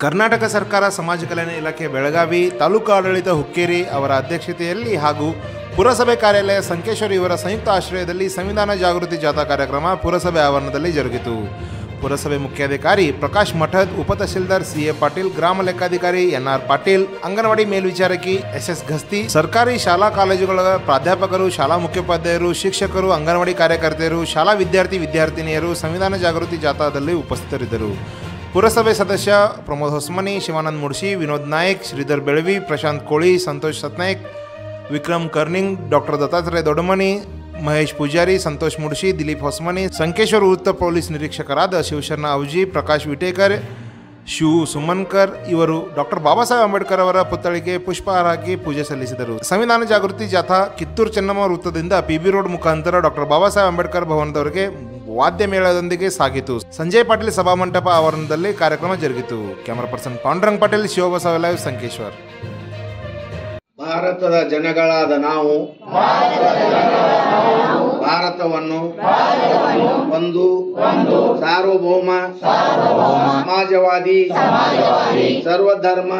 ಕರ್ನಾಟಕ ಸರ್ಕಾರ ಸಮಾಜ ಕಲ್ಯಾಣ ಇಲಾಖೆ ಬೆಳಗಾವಿ ತಾಲೂಕು ಆಡಳಿತ ಹುಕ್ಕೇರಿ ಅವರ ಅಧ್ಯಕ್ಷತೆಯಲ್ಲಿ ಹಾಗೂ ಪುರಸಭೆ ಕಾರ್ಯಾಲಯ ಸಂಕೇಶ್ವರ ಇವರ ಸಂಯುಕ್ತ ಆಶ್ರಯದಲ್ಲಿ ಸಂವಿಧಾನ ಜಾಗೃತಿ ಜಾಥಾ ಕಾರ್ಯಕ್ರಮ ಪುರಸಭೆ ಆವರಣದಲ್ಲಿ ಜರುಗಿತು. ಪುರಸಭೆ ಮುಖ್ಯಾಧಿಕಾರಿ ಪ್ರಕಾಶ್ ಮಠದ್, ಉಪತಹಶೀಲ್ದಾರ್ ಸಿಎ ಪಾಟೀಲ್, ಗ್ರಾಮ ಲೆಕ್ಕಾಧಿಕಾರಿ ಎನ್ಆರ್ ಪಾಟೀಲ್, ಅಂಗನವಾಡಿ ಮೇಲ್ವಿಚಾರಕಿ ಎಸ್ಎಸ್ ಗಸ್ತಿ, ಸರ್ಕಾರಿ ಶಾಲಾ ಕಾಲೇಜುಗಳ ಪ್ರಾಧ್ಯಾಪಕರು, ಶಾಲಾ ಮುಖ್ಯೋಪಾಧ್ಯಾಯರು, ಶಿಕ್ಷಕರು, ಅಂಗನವಾಡಿ ಕಾರ್ಯಕರ್ತೆಯರು, ಶಾಲಾ ವಿದ್ಯಾರ್ಥಿನಿಯರು ಸಂವಿಧಾನ ಜಾಗೃತಿ ಜಾಥಾದಲ್ಲಿ ಉಪಸ್ಥಿತರಿದ್ದರು. ಪುರಸಭೆ ಸದಸ್ಯ ಪ್ರಮೋದ್ ಹೊಸ್ಮನಿ, ಶಿವಾನಂದ್ ಮುಡ್ಶಿ, ವಿನೋದ್ ನಾಯಕ್, ಶ್ರೀಧರ್ ಬೆಳವಿ, ಪ್ರಶಾಂತ್ ಕೋಳಿ, ಸಂತೋಷ್ ಸತ್ನಾಯಕ್, ವಿಕ್ರಮ್ ಕರ್ನಿಂಗ್, ಡಾಕ್ಟರ್ ದತ್ತಾತ್ರೇಯ ದೊಡ್ಡಮನಿ, ಮಹೇಶ್ ಪೂಜಾರಿ, ಸಂತೋಷ್ ಮುಡ್ಶಿ, ದಿಲೀಪ್ ಹೊಸ್ಮನಿ, ಸಂಕೇಶ್ವರ ವೃತ್ತ ಪೊಲೀಸ್ ನಿರೀಕ್ಷಕರಾದ ಶಿವಶರಣ ಅವಜಿ, ಪ್ರಕಾಶ್ ವಿಟೇಕರ್, ಶಿವ ಸುಮನ್ಕರ್ ಇವರು ಡಾಕ್ಟರ್ ಬಾಬಾ ಸಾಹೇಬ್ ಅಂಬೇಡ್ಕರ್ ಅವರ ಪುತ್ಥಳಿಗೆ ಪುಷ್ಪಹಾರ ಹಾಕಿ ಪೂಜೆ ಸಲ್ಲಿಸಿದರು. ಸಂವಿಧಾನ ಜಾಗೃತಿ ಜಾಥಾ ಕಿತ್ತೂರು ಚೆನ್ನಮ್ಮ ವೃತ್ತದಿಂದ ಪಿಬಿ ರೋಡ್ ಮುಖಾಂತರ ಡಾಕ್ಟರ್ ಬಾಬಾ ಸಾಹೇಬ್ ಅಂಬೇಡ್ಕರ್ ಭವನದವರೆಗೆ ವಾದ್ಯ ಮೇಳದೊಂದಿಗೆ ಸಾಗಿತು. ಸಂಜಯ್ ಪಾಟೀಲ್ ಸಭಾಮಂಟಪ ಆವರಣದಲ್ಲಿ ಕಾರ್ಯಕ್ರಮ ಜರುಗಿತು. Camera person Pandurang Patil, Shivabasava live, Sankeshwar. ಭಾರತದ ಜನಗಳಾದ ನಾವು ಭಾರತವನ್ನು ಒಂದು ಸಾರ್ವಭೌಮ ಸಮಾಜವಾದಿ ಸರ್ವಧರ್ಮ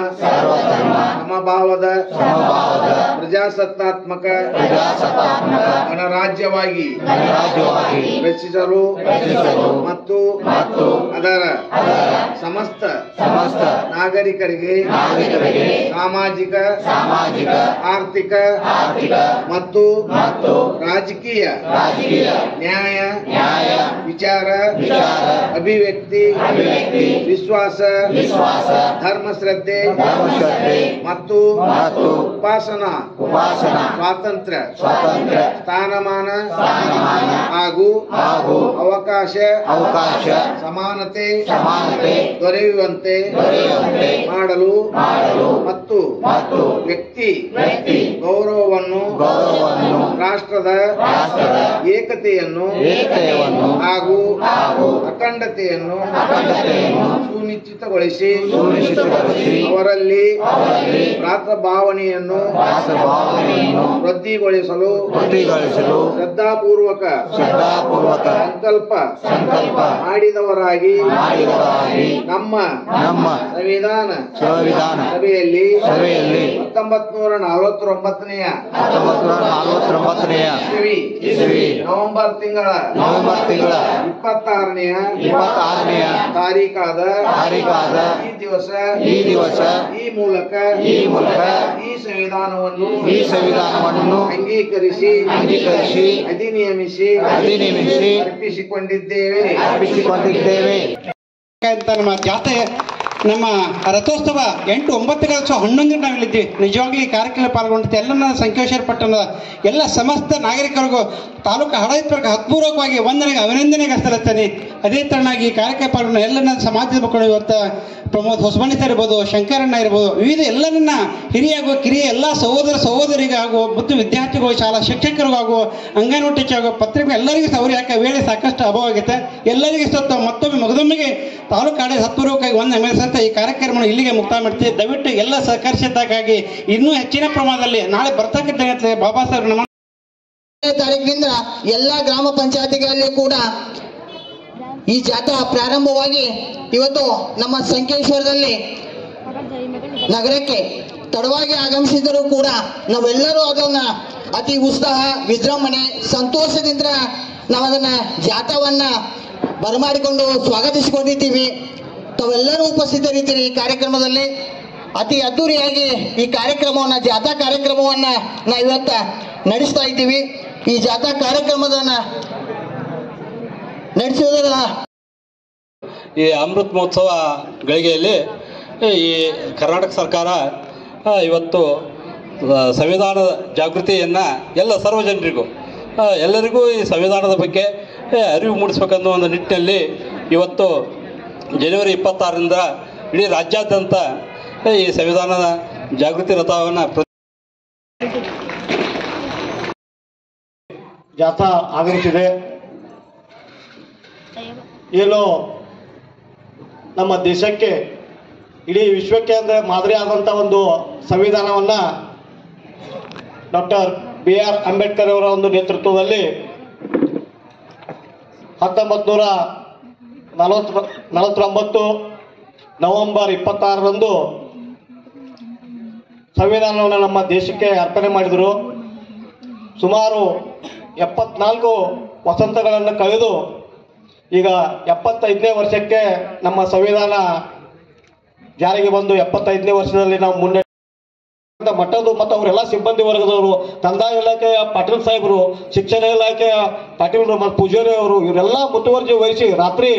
ಸಮಭಾವದ ಪ್ರಜಾಸತ್ತಾತ್ಮಕ ಗಣರಾಜ್ಯವಾಗಿ ರಚಿಸಲು ಮತ್ತು ಅದರ ಸಮಸ್ತ ನಾಗರಿಕರಿಗೆ ಸಾಮಾಜಿಕ ಆರ್ಥಿಕ ಮತ್ತು ರಾಜಕೀಯ ನ್ಯಾಯ ವಿಚಾರ ಅಭಿವ್ಯಕ್ತಿ ವಿಶ್ವಾಸ ಧರ್ಮ ಶ್ರದ್ಧೆ ಮತ್ತು ಉಪಾಸನಾ ಸ್ವಾತಂತ್ರ್ಯ ಸ್ಥಾನಮಾನ ಹಾಗೂ ಅವಕಾಶ ಸಮಾನತೆ ದೊರೆಯುವಂತೆ ಮಾಡಲು ಮತ್ತು ವ್ಯಕ್ತಿ ಗೌರವವನ್ನು ರಾಷ್ಟ್ರದ ಏಕತೆಯನ್ನು ಹಾಗೂ ಅಖಂಡತೆಯನ್ನು ಸುನಿಶ್ಚಿತಗೊಳಿಸಿ ಅವರಲ್ಲಿ ಭ್ರಾತೃಭಾವನೆಯನ್ನು ವೃದ್ಧಿಗೊಳಿಸಲು ಶ್ರದ್ಧಾಪೂರ್ವಕ ಸಂಕಲ್ಪ ಮಾಡಿದವರಾಗಿ ನಮ್ಮ ಸಂವಿಧಾನ ಸಭೆಯಲ್ಲಿ 1949ನೇ ನವೆಂಬರ್ ತಿಂಗಳ 26ನೇ ತಾರೀಖಾದ ಈ ದಿವಸ ಈ ಮೂಲಕ ಈ ಸಂವಿಧಾನವನ್ನು ಅಂಗೀಕರಿಸಿ ಅಧಿನಿಯಮಿಸಿ ಅರ್ಪಿಸಿಕೊಂಡಿದ್ದೇವೆ. ನಮ್ಮ ಜಾತ್ರೆ ನಮ್ಮ ರಥೋತ್ಸವ 8, 9 11 ನಾವಿಲ್ಲಿದ್ವಿ. ನಿಜವಾಗ್ಲೂ ಈ ಕಾರ್ಯಕ್ರಮ ಪಾಲ್ಗೊಂಡಿದ್ದೆ ಎಲ್ಲ ಸಂಕೇಶ್ವರ ಪಟ್ಟಣದ ಎಲ್ಲ ಸಮಸ್ತ ನಾಗರಿಕರಿಗೂ ತಾಲೂಕು ಆಡಳಿತ ಹತ್ಪೂರ್ವಕವಾಗಿ ಅಭಿನಂದನೆಗೆ ಸಲ್ಲಿಸ್ತೇನೆ. ಅದೇ ತರನಾಗಿ ಈ ಕಾರ್ಯಕ್ರಮ ಪಾಲ್ಗೊಂಡ ಎಲ್ಲ ನನ್ನ ಸಮಾಜದ ಮಕ್ಕಳು ಇವತ್ತು ಪ್ರಮೋದ್ ಹೊಸಮನಿ ಸರ್ ಇರ್ಬೋದು, ಶಂಕರಣ್ಣ ಇರ್ಬೋದು, ವಿವಿಧ ಎಲ್ಲ ನನ್ನ ಹಿರಿಯಾಗೋ ಕಿರಿಯ ಎಲ್ಲ ಸಹೋದರಿಗಾಗುವ ಮತ್ತು ವಿದ್ಯಾರ್ಥಿಗಳು, ಶಾಲಾ ಶಿಕ್ಷಕರಿಗಾಗುವ, ಅಂಗನವಾಡಿ ಟೀಚರ್ಗೋ, ಪತ್ರಿಕೆ ಎಲ್ಲರಿಗೂ ಸೌರಿ ಯಾಕೆ ವೇಳೆ ಸಾಕಷ್ಟು ಅಭಾವ ಆಗುತ್ತೆ. ಎಲ್ಲರಿಗೂ ಸತ್ತ ಮತ್ತೊಮ್ಮೆ ಮಗದೊಮ್ಮೆಗೆ ತಾಲೂಕು ಆಡಳಿತ ಹತ್ಪೂರ್ವಕವಾಗಿ ಈ ಕಾರ್ಯಕ್ರಮ ಇಲ್ಲಿಗೆ ಮುಕ್ತಾಯ ಮಾಡ್ತೀವಿ. ದಯವಿಟ್ಟು ಎಲ್ಲ ಸಹಕರಿಸಿದ್ದಕ್ಕಾಗಿ ಇನ್ನೂ ಹೆಚ್ಚಿನ ಪ್ರಮಾಣದಲ್ಲಿ ನಾಳೆ ಬರ್ತಕ್ಕಂಥ ಬಾಬಾ ಸಾಹೇಬ್ ತಾರೀಕಿನಿಂದ ಎಲ್ಲ ಗ್ರಾಮ ಪಂಚಾಯತಿಗಳಲ್ಲಿ ಕೂಡ ಈ ಜಾಥಾ ಪ್ರಾರಂಭವಾಗಿ ಇವತ್ತು ನಮ್ಮ ಸಂಕೇಶ್ವರದಲ್ಲಿ ನಗರಕ್ಕೆ ತಡವಾಗಿ ಆಗಮಿಸಿದರೂ ಕೂಡ ನಾವೆಲ್ಲರೂ ಅದನ್ನ ಅತಿ ಉತ್ಸಾಹ, ವಿಜೃಂಭಣೆ, ಸಂತೋಷದಿಂದ ನಾವದನ್ನ ಜಾಥಾವನ್ನ ಬರಮಾಡಿಕೊಂಡು ಸ್ವಾಗತಿಸಿಕೊಂಡಿದ್ದೀವಿ. ತಾವೆಲ್ಲರೂ ಉಪಸ್ಥಿತರಿದ್ದೀರಿ. ಈ ಕಾರ್ಯಕ್ರಮದಲ್ಲಿ ಅತಿ ಅದ್ದೂರಿಯಾಗಿ ಈ ಕಾರ್ಯಕ್ರಮವನ್ನ ಜಾಥಾ ಕಾರ್ಯಕ್ರಮವನ್ನ ನಾವು ಇವತ್ತ ನಡೆಸ್ತಾ ಇದ್ದೀವಿ. ಈ ಜಾಥಾ ಕಾರ್ಯಕ್ರಮದನ್ನ ನಡೆಸುವುದರ ಈ ಅಮೃತ ಮಹೋತ್ಸವ ಗಳಿಗೆಯಲ್ಲಿ ಈ ಕರ್ನಾಟಕ ಸರ್ಕಾರ ಇವತ್ತು ಸಂವಿಧಾನ ಜಾಗೃತಿಯನ್ನು ಎಲ್ಲ ಸಾರ್ವಜನಿಕರಿಗೂ ಎಲ್ಲರಿಗೂ ಈ ಸಂವಿಧಾನದ ಬಗ್ಗೆ ಅರಿವು ಮೂಡಿಸ್ಬೇಕನ್ನೋ ಒಂದು ನಿಟ್ಟಿನಲ್ಲಿ ಇವತ್ತು ಜನವರಿ 26ರಿಂದ ಇಡೀ ರಾಜ್ಯಾದ್ಯಂತ ಈ ಸಂವಿಧಾನದ ಜಾಗೃತಿ ರಥವನ್ನು ಜಾಥಾ ಆಗಮಿಸಿದೆ. ಏನು ನಮ್ಮ ದೇಶಕ್ಕೆ ಇಡೀ ವಿಶ್ವಕ್ಕೆ ಅಂದರೆ ಮಾದರಿ ಆದಂಥ ಒಂದು ಸಂವಿಧಾನವನ್ನು ಡಾಕ್ಟರ್ BR ಅಂಬೇಡ್ಕರ್ ಅವರ ಒಂದು ನೇತೃತ್ವದಲ್ಲಿ 1949 ನವೆಂಬರ್ 26ರಂದು ಸಂವಿಧಾನವನ್ನು ನಮ್ಮ ದೇಶಕ್ಕೆ ಅರ್ಪಣೆ ಮಾಡಿದರು. ಸುಮಾರು 74 ವಸಂತಗಳನ್ನು ಕಳೆದು ಈಗ 75ನೇ ವರ್ಷಕ್ಕೆ ನಮ್ಮ ಸಂವಿಧಾನ ಜಾರಿಗೆ ಬಂದು 75ನೇ ವರ್ಷದಲ್ಲಿ ನಾವು ಮುನ್ನಡೆ ಮಟ್ಟದ್ದು ಮತ್ತು ಅವರೆಲ್ಲ ಸಿಬ್ಬಂದಿ ವರ್ಗದವರು, ಕಂದಾಯ ಇಲಾಖೆಯ ಪಾಟೀಲ್ ಸಾಹೇಬರು, ಶಿಕ್ಷಣ ಇಲಾಖೆಯ ಪಾಟೀಲ್ ಮತ್ತು ಪೂಜಾರಿ ಅವರು ಇವರೆಲ್ಲ ಮುತುವರ್ಜಿ ವಹಿಸಿ ರಾತ್ರಿ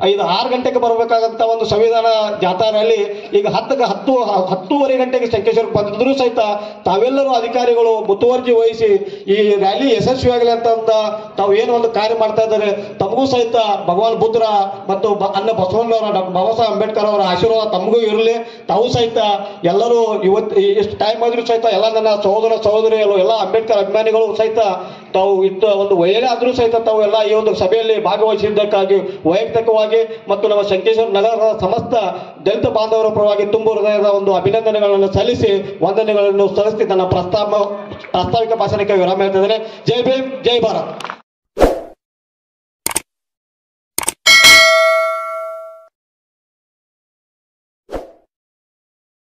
5-6 ಗಂಟೆಗೆ ಬರಬೇಕಾದಂಥ ಒಂದು ಸಂವಿಧಾನ ಜಾಥಾ ರ್ಯಾಲಿ ಈಗ 10-10:30 ಗಂಟೆಗೆ ಸಂಕೇಶ್ವರಕ್ಕೆ ಬಂದಿದ್ರು ಸಹಿತ ತಾವೆಲ್ಲರೂ ಅಧಿಕಾರಿಗಳು ಮುತುವರ್ಜಿ ವಹಿಸಿ ಈ ರ್ಯಾಲಿ ಯಶಸ್ವಿಯಾಗಲಿ ಅಂತ ತಾವು ಏನು ಒಂದು ಕಾರ್ಯ ಮಾಡ್ತಾ ಇದ್ದಾರೆ. ತಮಗೂ ಸಹಿತ ಭಗವಾನ್ ಬುದ್ಧರ ಮತ್ತು ಅನ್ನ ಬಸವಣ್ಣವರ ಡಾಕ್ಟರ್ ಬಾಬಾ ಸಾಹೇಬ್ ಅಂಬೇಡ್ಕರ್ ಅವರ ಆಶೀರ್ವಾದ ತಮಗೂ ಇರಲಿ. ತಾವು ಸಹಿತ ಎಲ್ಲರೂ ಇವತ್ತು ಎಷ್ಟು ಟೈಮ್ ಆದರೂ ಸಹಿತ ಎಲ್ಲ ನನ್ನ ಸಹೋದರ ಸಹೋದರಿಯರು ಎಲ್ಲ ಅಂಬೇಡ್ಕರ್ ಅಭಿಮಾನಿಗಳು ಸಹಿತ ತಾವು ಇಟ್ಟು ಒಂದು ವಯಸ್ಸೇ ಆದರೂ ಸಹಿತ ತಾವು ಎಲ್ಲ ಈ ಒಂದು ಸಭೆಯಲ್ಲಿ ಭಾಗವಹಿಸಿದ್ದಕ್ಕಾಗಿ ವೈಯಕ್ತಿಕವಾಗಿ ಮತ್ತು ನಮ್ಮ ಸಂಕೇಶ್ವರ ನಗರದ ಸಮಸ್ತ ದಲಿತ ಬಾಂಧವರ ಪರವಾಗಿ ತುಂಬು ಹೃದಯದ ಒಂದು ಅಭಿನಂದನೆಗಳನ್ನು ಸಲ್ಲಿಸಿ ವಂದನೆಗಳನ್ನು ಸಲ್ಲಿಸಿ ನನ್ನ ಪ್ರಾಸ್ತಾವಿಕ ಭಾಷಣಕ್ಕೆ ವಿರಾಮ ಹೇಳ್ತಿದ್ದೇನೆ. ಜೈ ಭೀಮ್, ಜೈ ಭಾರತ್.